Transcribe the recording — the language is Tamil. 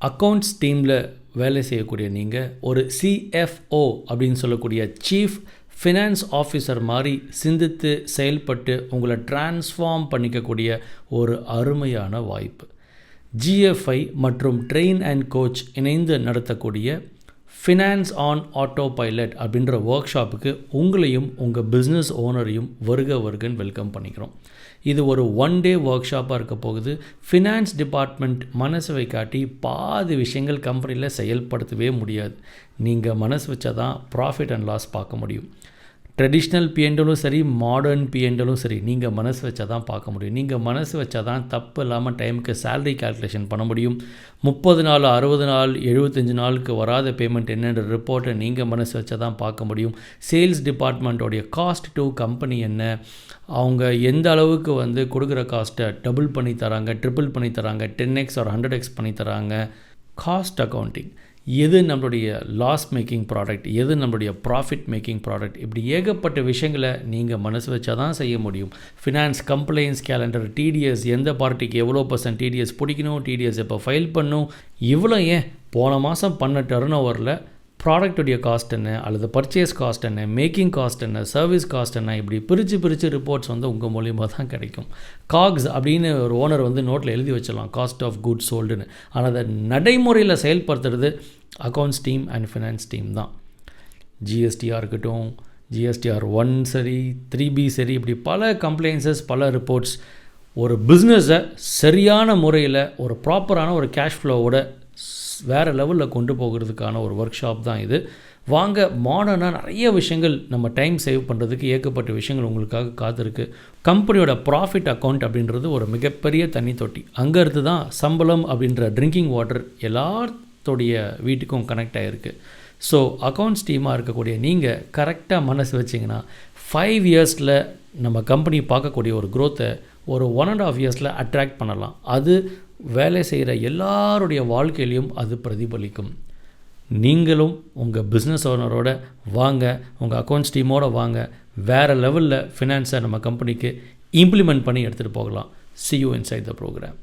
அக்கௌண்ட்ஸ் டீமில் வேலை செய்யக்கூடிய நீங்கள் ஒரு CFO அப்படின்னு சொல்லக்கூடிய சீஃப் ஃபினான்ஸ் ஆஃபீஸர் மாதிரி சிந்தித்து செயல்பட்டு உங்களை டிரான்ஸ்ஃபார்ம் பண்ணிக்கக்கூடிய ஒரு அருமையான வாய்ப்பு. GFI மற்றும் ட்ரெயின் அண்ட் கோச் இணைந்து நடத்தக்கூடிய ஃபினான்ஸ் ஆன் ஆட்டோ பைலட் அப்படின்ற ஒர்க் ஷாப்புக்கு உங்களையும் உங்கள் பிஸ்னஸ் ஓனரையும் வருகன்னு வெல்கம் பண்ணிக்கிறோம். இது ஒரு 1 day ஒர்க் ஷாப்பாக இருக்க போகுது. ஃபினான்ஸ் டிபார்ட்மெண்ட் மனசு வைக்காட்டி பாதி விஷயங்கள் கம்பெனியில் செயல்படுத்தவே முடியாது. நீங்கள் மனசு வச்சா தான் ப்ராஃபிட் அண்ட் லாஸ் பார்க்க முடியும். ட்ரெடிஷ்னல் P&Lலும் சரி, மாடர்ன் P&Lலும் சரி, நீங்கள் மனசு வச்சா தான் பார்க்க முடியும். நீங்கள் மனசு வச்சா தான் தப்பு இல்லாமல் டைமுக்கு சேலரி கால்குலேஷன் பண்ண முடியும். 30 நாள், 60 நாள், 75 நாளுக்கு வராத பேமெண்ட் என்னென்ற ரிப்போர்ட்டை நீங்கள் மனசு வச்சா தான் பார்க்க முடியும். சேல்ஸ் டிபார்ட்மெண்ட்டோடைய காஸ்ட் டு கம்பெனி என்ன, அவங்க எந்த அளவுக்கு கொடுக்குற காஸ்ட்டை டபுள் பண்ணி தராங்க, ட்ரிபிள் பண்ணி தராங்க, 10x or 100x பண்ணி தராங்க. காஸ்ட் அக்கௌண்டிங், எது நம்மளுடைய லாஸ் மேக்கிங் ப்ராடக்ட், எது நம்மளுடைய ப்ராஃபிட் மேக்கிங் ப்ராடக்ட், இப்படி ஏகப்பட்ட விஷயங்களை நீங்கள் மனசு வச்சா தான் செய்ய முடியும். ஃபினான்ஸ், கம்ப்ளைண்ட்ஸ் கேலண்டர், TDS, எந்த பார்ட்டிக்கு எவ்வளோ % TDS பிடிக்கணும், TDS எப்போ ஃபைல் பண்ணணும், இவ்வளோ ஏன் போன மாதம் பண்ண டர்ன் ஓவரில் ப்ராடக்டுடைய காஸ்ட் என்ன, அல்லது பர்ச்சேஸ் காஸ்ட் என்ன, மேக்கிங் காஸ்ட் என்ன, சர்வீஸ் காஸ்ட் என்ன, இப்படி பிரித்து ரிப்போர்ட்ஸ் உங்கள் மூலியமாக தான் கிடைக்கும். காக்ஸ் அப்படின்னு ஒரு ஓனர் நோட்டில் எழுதி வச்சிடலாம், காஸ்ட் ஆஃப் குட் சோல்டுன்னு. ஆனால் அதை நடைமுறையில் செயல்படுத்துறது accounts team and finance team தான். GSTR இருக்கட்டும், GSTR 1 சரி, 3B சரி, இப்படி பல கம்ப்ளைண்ட்ஸஸ், பல ரிப்போர்ட்ஸ். ஒரு பிஸ்னஸை சரியான முறையில் ஒரு ப்ராப்பரான ஒரு கேஷ் ஃப்ளோவோட வேறு லெவலில் கொண்டு போகிறதுக்கான ஒரு ஒர்க் ஷாப் தான் இது. வாங்க, மாடர்னாக நிறைய விஷயங்கள், நம்ம டைம் சேவ் பண்ணுறதுக்கு ஏகப்பட்ட விஷயங்கள் உங்களுக்காக காத்திருக்கு. கம்பெனியோட ப்ராஃபிட் அக்கௌண்ட் அப்படின்றது ஒரு மிகப்பெரிய தண்ணி தொட்டி. அங்கேருந்து தான் சம்பளம் அப்படின்ற ட்ரிங்கிங் வாட்டர் எல்லாத்தோடைய வீட்டுக்கும் கனெக்ட் ஆகிருக்கு. ஸோ அக்கௌண்ட்ஸ் டீமாக இருக்கக்கூடிய நீங்கள் கரெக்டாக மனசு வச்சிங்கன்னா 5 yearsல நம்ம கம்பெனி பார்க்கக்கூடிய ஒரு க்ரோத்தை ஒரு 1.5 yearsல அட்ராக்ட் பண்ணலாம். அது வேலை செய்கிற எல்லாருடைய வாழ்க்கையிலையும் அது பிரதிபலிக்கும். நீங்களும் உங்கள் பிஸ்னஸ் ஓனரோட வாங்க, உங்கள் அக்கௌண்ட்ஸ் டீமோடு வாங்க, வேறு லெவலில் ஃபினான்ஸை நம்ம கம்பெனிக்கு இம்ப்ளிமெண்ட் பண்ணி எடுத்துகிட்டு போகலாம். See you inside the program.